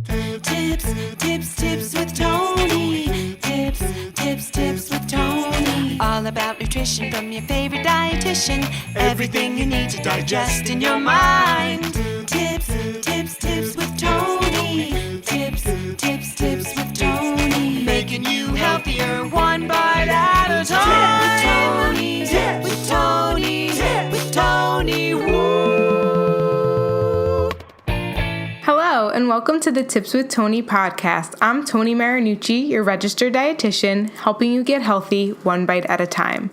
Tips with Tony. Tips with Tony. All about nutrition from your favorite dietitian. Everything you need to digest in your mind. Tips with Tony. Tips with Tony. Making you healthier one bite at a time. With Tony. Woo! Hello, and welcome to the Tips with Tony podcast. I'm Tony Marinucci, your registered dietitian, helping you get healthy one bite at a time.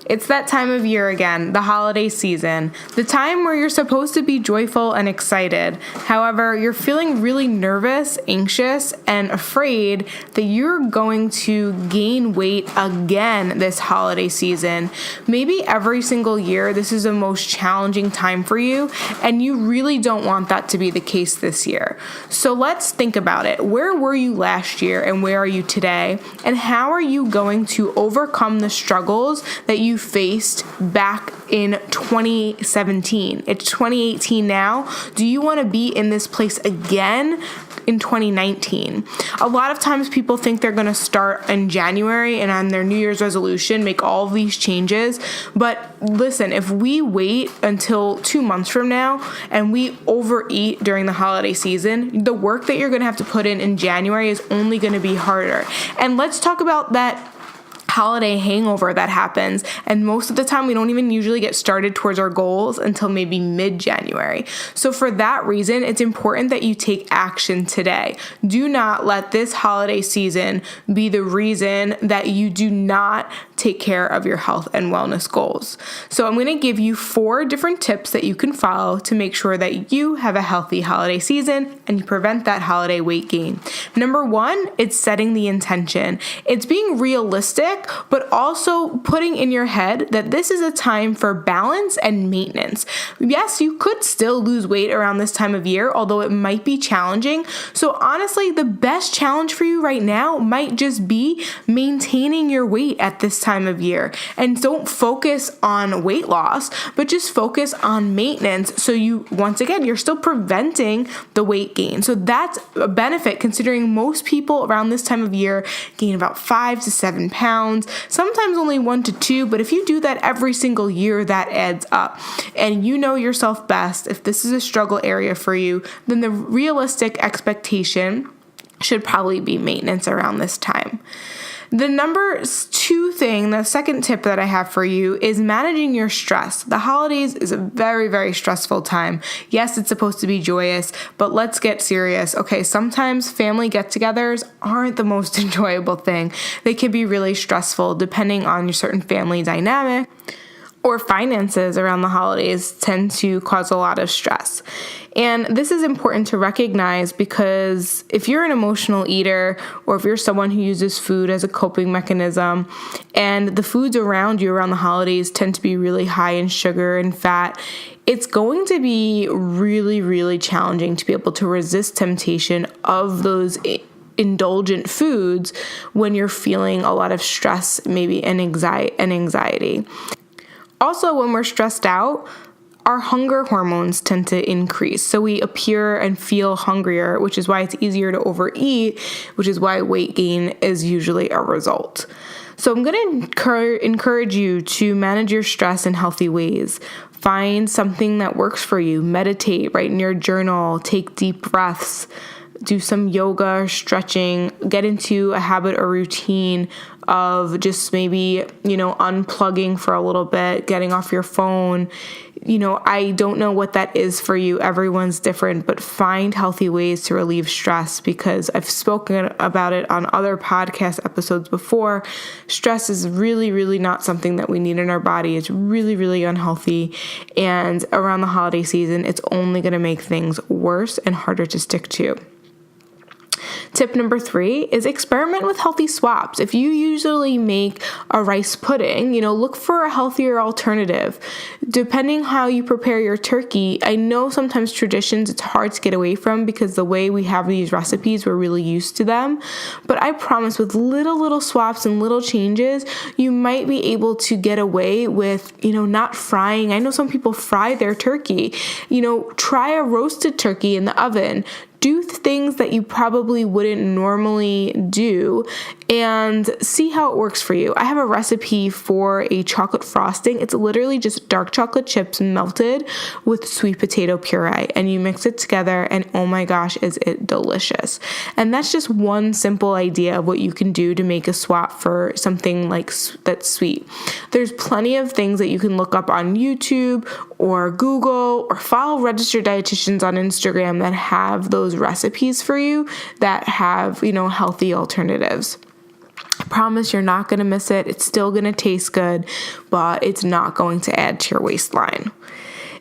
It's that time of year again, the holiday season, the time where you're supposed to be joyful and excited. However, you're feeling really nervous, anxious, and afraid that you're going to gain weight again this holiday season. Maybe every single year, this is the most challenging time for you, and you really don't want that to be the case this year. So let's think about it. Where were you last year, and where are you today? And how are you going to overcome the struggles that you faced back in 2017? It's 2018 now. Do you want to be in this place again in 2019? A lot of times people think they're going to start in January and on their New Year's resolution make all of these changes. But listen, if we wait until 2 months from now and we overeat during the holiday season, the work that you're going to have to put in January is only going to be harder. And let's talk about that holiday hangover that happens, and most of the time we don't even usually get started towards our goals until maybe mid-January. So for that reason, it's important that you take action today. Do not let this holiday season be the reason that you do not take care of your health and wellness goals. So I'm going to give you 4 different tips that you can follow to make sure that you have a healthy holiday season and you prevent that holiday weight gain. Number 1, it's setting the intention. It's being realistic, but also putting in your head that this is a time for balance and maintenance. Yes, you could still lose weight around this time of year, although it might be challenging. So honestly, the best challenge for you right now might just be maintaining your weight at this time of year. And don't focus on weight loss, but just focus on maintenance. So you're still preventing the weight gain. So that's a benefit considering most people around this time of year gain about 5 to 7 pounds. Sometimes only 1 to 2, but if you do that every single year, that adds up. And you know yourself best. If this is a struggle area for you, then the realistic expectation should probably be maintenance around this time. The the second tip that I have for you is managing your stress. The holidays is a very, very stressful time. Yes, it's supposed to be joyous, but let's get serious. Okay, sometimes family get-togethers aren't the most enjoyable thing. They can be really stressful depending on your certain family dynamic, or finances around the holidays tend to cause a lot of stress. And this is important to recognize because if you're an emotional eater or if you're someone who uses food as a coping mechanism and the foods around you around the holidays tend to be really high in sugar and fat, it's going to be really, really challenging to be able to resist temptation of those indulgent foods when you're feeling a lot of stress, maybe and anxiety. Also, when we're stressed out, our hunger hormones tend to increase. So we appear and feel hungrier, which is why it's easier to overeat, which is why weight gain is usually a result. So I'm going to encourage you to manage your stress in healthy ways. Find something that works for you. Meditate, write in your journal, take deep breaths, do some yoga or stretching, get into a habit or routine of just maybe, unplugging for a little bit, getting off your phone. I don't know what that is for you. Everyone's different, but find healthy ways to relieve stress because I've spoken about it on other podcast episodes before. Stress is really, really not something that we need in our body. It's really, really unhealthy. And around the holiday season, it's only going to make things worse and harder to stick to. Tip number 3 is experiment with healthy swaps. If you usually make a rice pudding, look for a healthier alternative. Depending how you prepare your turkey, I know sometimes traditions it's hard to get away from because the way we have these recipes, we're really used to them. But I promise with little swaps and little changes, you might be able to get away with, not frying. I know some people fry their turkey. Try a roasted turkey in the oven. do things that you probably wouldn't normally do and see how it works for you. I have a recipe for a chocolate frosting. It's literally just dark chocolate chips melted with sweet potato puree, and you mix it together, and oh my gosh, is it delicious. And that's just one simple idea of what you can do to make a swap for something like that's sweet. There's plenty of things that you can look up on YouTube or Google, or follow registered dietitians on Instagram that have those recipes for you that have, healthy alternatives. I promise you're not going to miss it. It's still going to taste good, but it's not going to add to your waistline.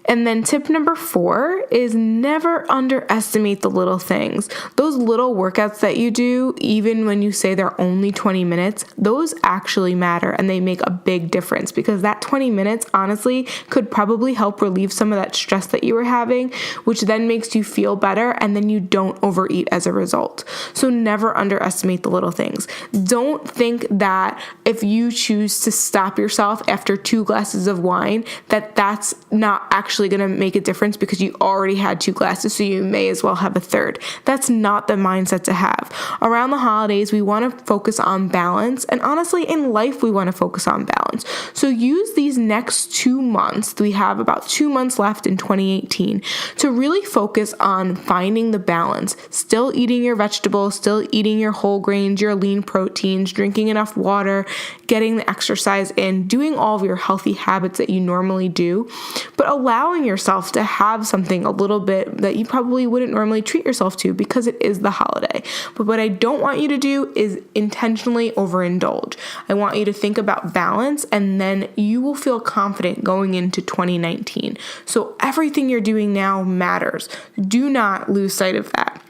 And then tip number 4 is never underestimate the little things. Those little workouts that you do, even when you say they're only 20 minutes, those actually matter, and they make a big difference, because that 20 minutes, honestly, could probably help relieve some of that stress that you were having, which then makes you feel better, and then you don't overeat as a result. So never underestimate the little things. Don't think that if you choose to stop yourself after 2 glasses of wine, that's not actually going to make a difference because you already had 2 glasses, so you may as well have a third. That's not the mindset to have. Around the holidays, we want to focus on balance, and honestly, in life, we want to focus on balance. So use these next 2 months, we have about 2 months left in 2018, to really focus on finding the balance, still eating your vegetables, still eating your whole grains, your lean proteins, drinking enough water, getting the exercise in, doing all of your healthy habits that you normally do, but allowing yourself to have something a little bit that you probably wouldn't normally treat yourself to because it is the holiday. But what I don't want you to do is intentionally overindulge. I want you to think about balance, and then you will feel confident going into 2019. So everything you're doing now matters. Do not lose sight of that.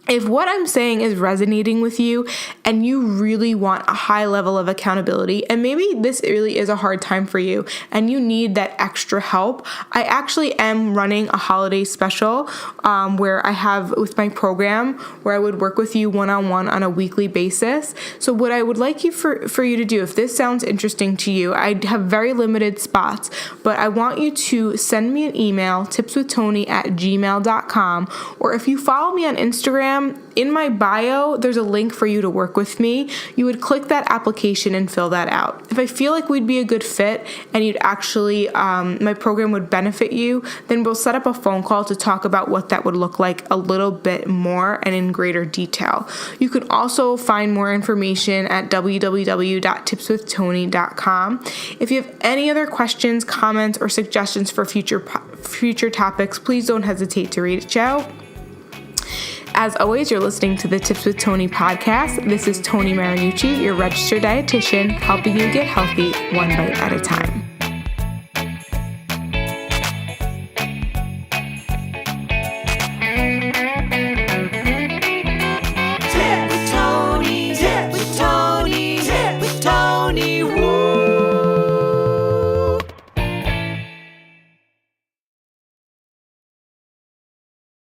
If what I'm saying is resonating with you and you really want a high level of accountability, and maybe this really is a hard time for you and you need that extra help, I actually am running a holiday special where I have with my program where I would work with you one-on-one on a weekly basis. So what I would like you for you to do, if this sounds interesting to you, I have very limited spots, but I want you to send me an email, tipswithtony@gmail.com, or if you follow me on Instagram, in my bio, there's a link for you to work with me. You would click that application and fill that out. If I feel like we'd be a good fit and you'd actually, my program would benefit you, then we'll set up a phone call to talk about what that would look like a little bit more and in greater detail. You can also find more information at www.tipswithtony.com. If you have any other questions, comments, or suggestions for future topics, please don't hesitate to reach out. As always, you're listening to the Tips with Tony podcast. This is Tony Marinucci, your registered dietitian, helping you get healthy one bite at a time.